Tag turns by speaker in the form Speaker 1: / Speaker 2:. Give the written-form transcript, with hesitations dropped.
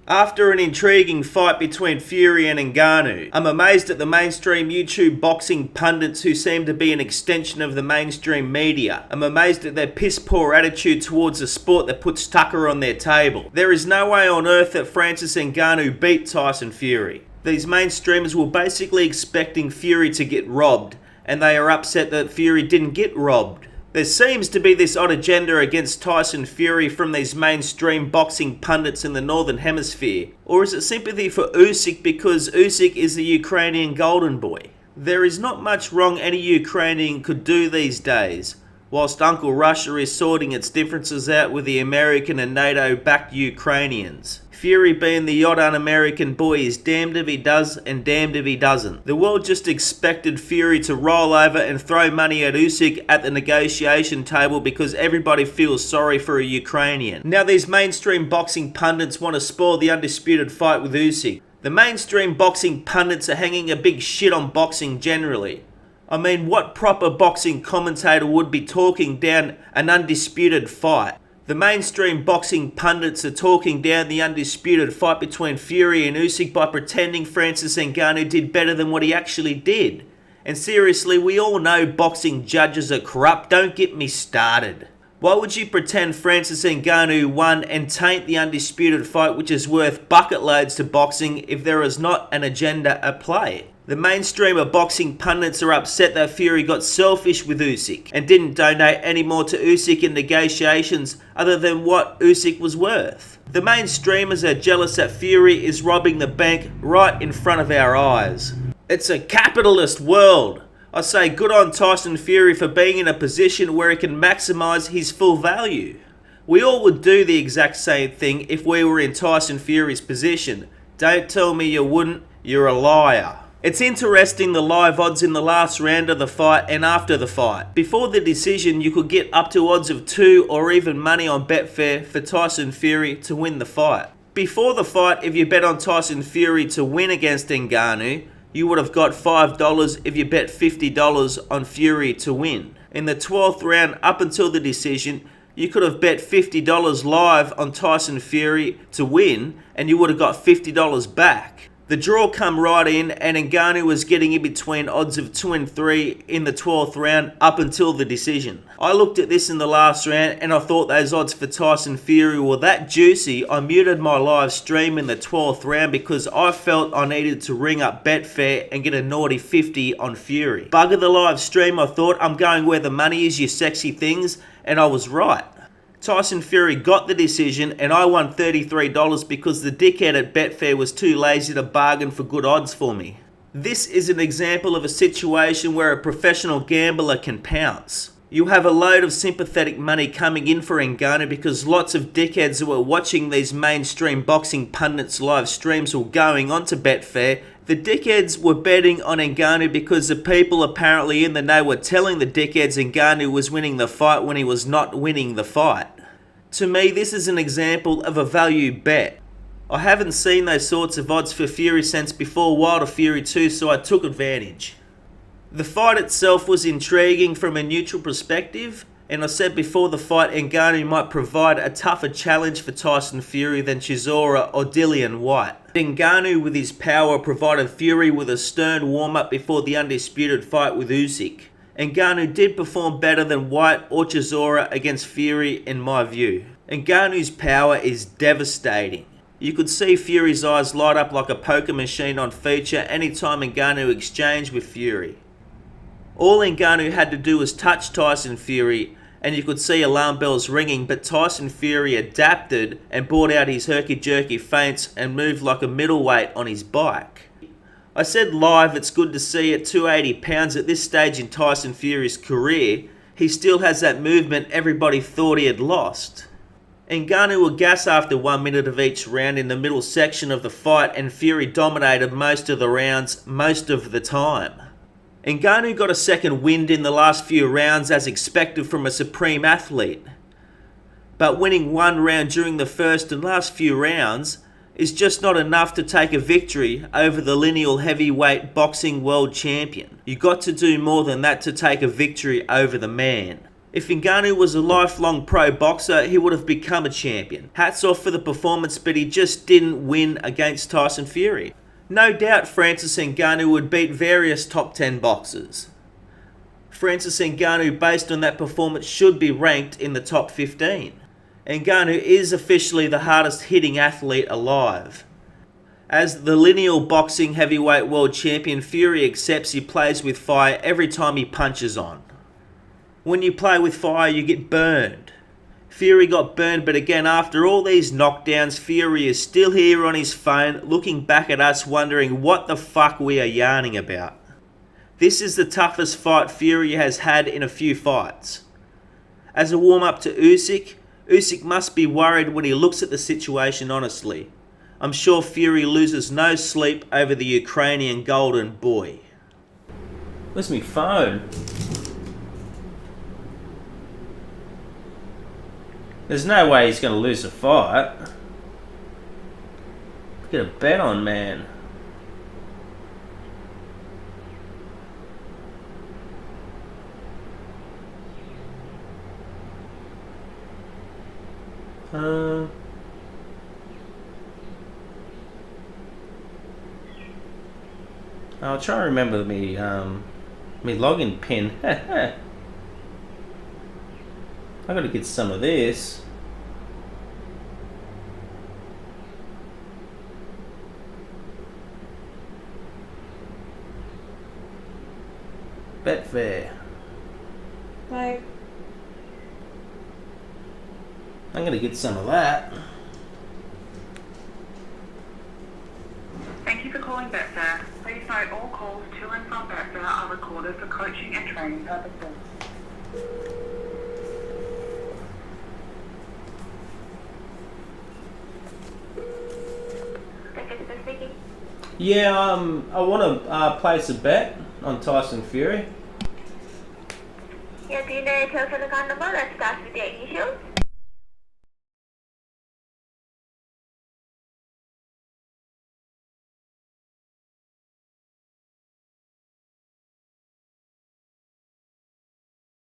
Speaker 1: After an intriguing fight between Fury and Ngannou, I'm amazed at the mainstream YouTube boxing pundits who seem to be an extension of the mainstream media. I'm amazed at their piss-poor attitude towards a sport that puts Tucker on their table. There is no way on earth that Francis Ngannou beat Tyson Fury. These mainstreamers were basically expecting Fury to get robbed, and they are upset that Fury didn't get robbed. There seems to be this odd agenda against Tyson Fury from these mainstream boxing pundits in the Northern Hemisphere. Or is it sympathy for Usyk because Usyk is the Ukrainian golden boy? There is not much wrong any Ukrainian could do these days, whilst Uncle Russia is sorting its differences out with the American and NATO-backed Ukrainians. Fury being the odd un-American boy is damned if he does and damned if he doesn't. The world just expected Fury to roll over and throw money at Usyk at the negotiation table because everybody feels sorry for a Ukrainian. Now these mainstream boxing pundits want to spoil the undisputed fight with Usyk. The mainstream boxing pundits are hanging a big shit on boxing generally. I mean, what proper boxing commentator would be talking down an undisputed fight? The mainstream boxing pundits are talking down the undisputed fight between Fury and Usyk by pretending Francis Ngannou did better than what he actually did. And seriously, we all know boxing judges are corrupt, don't get me started. Why would you pretend Francis Ngannou won and taint the undisputed fight which is worth bucket loads to boxing if there is not an agenda at play? The mainstream of boxing pundits are upset that Fury got selfish with Usyk and didn't donate any more to Usyk in negotiations other than what Usyk was worth. The mainstreamers are jealous that Fury is robbing the bank right in front of our eyes. It's a capitalist world. I say good on Tyson Fury for being in a position where he can maximise his full value. We all would do the exact same thing if we were in Tyson Fury's position. Don't tell me you wouldn't, you're a liar. It's interesting the live odds in the last round of the fight and after the fight. Before the decision, you could get up to odds of 2 or even money on Betfair for Tyson Fury to win the fight. Before the fight, if you bet on Tyson Fury to win against Ngannou, you would have got $5 if you bet $50 on Fury to win. In the 12th round up until the decision, you could have bet $50 live on Tyson Fury to win and you would have got $50 back. The draw come right in and Ngannou was getting in between odds of 2 and 3 in the 12th round up until the decision. I looked at this in the last round and I thought those odds for Tyson Fury were that juicy I muted my live stream in the 12th round because I felt I needed to ring up Betfair and get a naughty 50 on Fury. Bugger the live stream, I thought I'm going where the money is, you sexy things, and I was right. Tyson Fury got the decision and I won $33 because the dickhead at Betfair was too lazy to bargain for good odds for me. This is an example of a situation where a professional gambler can pounce. You have a load of sympathetic money coming in for Ngannou because lots of dickheads who are watching these mainstream boxing pundits live streams were going onto Betfair. The dickheads were betting on Ngannou because the people apparently in the know were telling the dickheads Ngannou was winning the fight when he was not winning the fight. To me, this is an example of a value bet. I haven't seen those sorts of odds for Fury since before Wilder Fury 2, so I took advantage. The fight itself was intriguing from a neutral perspective, and I said before the fight Ngannou might provide a tougher challenge for Tyson Fury than Chisora or Dillian White. Ngannou with his power provided Fury with a stern warm-up before the undisputed fight with Usyk. Ngannou did perform better than White or Chisora against Fury in my view. Ngannou's power is devastating. You could see Fury's eyes light up like a poker machine on feature anytime Ngannou exchanged with Fury. All Ngannou had to do was touch Tyson Fury and you could see alarm bells ringing, but Tyson Fury adapted and brought out his herky-jerky feints and moved like a middleweight on his bike. I said live it's good to see at 280 pounds at this stage in Tyson Fury's career, he still has that movement everybody thought he had lost. Ngannou will gas after 1 minute of each round in the middle section of the fight and Fury dominated most of the rounds most of the time. Ngannou got a second wind in the last few rounds as expected from a supreme athlete. But winning one round during the first and last few rounds is just not enough to take a victory over the lineal heavyweight boxing world champion. You got to do more than that to take a victory over the man. If Ngannou was a lifelong pro boxer, he would have become a champion. Hats off for the performance, but he just didn't win against Tyson Fury. No doubt Francis Ngannou would beat various top 10 boxers. Francis Ngannou, based on that performance, should be ranked in the top 15. Ngannou is officially the hardest hitting athlete alive. As the lineal boxing heavyweight world champion, Fury accepts he plays with fire every time he punches on. When you play with fire, you get burned. Fury got burned, but again, after all these knockdowns, Fury is still here on his phone, looking back at us, wondering what the fuck we are yarning about. This is the toughest fight Fury has had in a few fights. As a warm-up to Usyk must be worried when he looks at the situation honestly. I'm sure Fury loses no sleep over the Ukrainian golden boy. Where's my phone? There's no way he's going to lose a fight. Get a bet on, man. I'll try and remember me login pin. I gotta get some of this. Betfair.
Speaker 2: Right.
Speaker 1: I'm gonna get some of that.
Speaker 3: Thank you for calling Betfair. Please note all calls to and from Betfair are recorded for coaching and training purposes. Speaking.
Speaker 1: Yeah, I want to place a bet on Tyson Fury.
Speaker 2: Yeah, do you know your telephone account number that starts with your initials?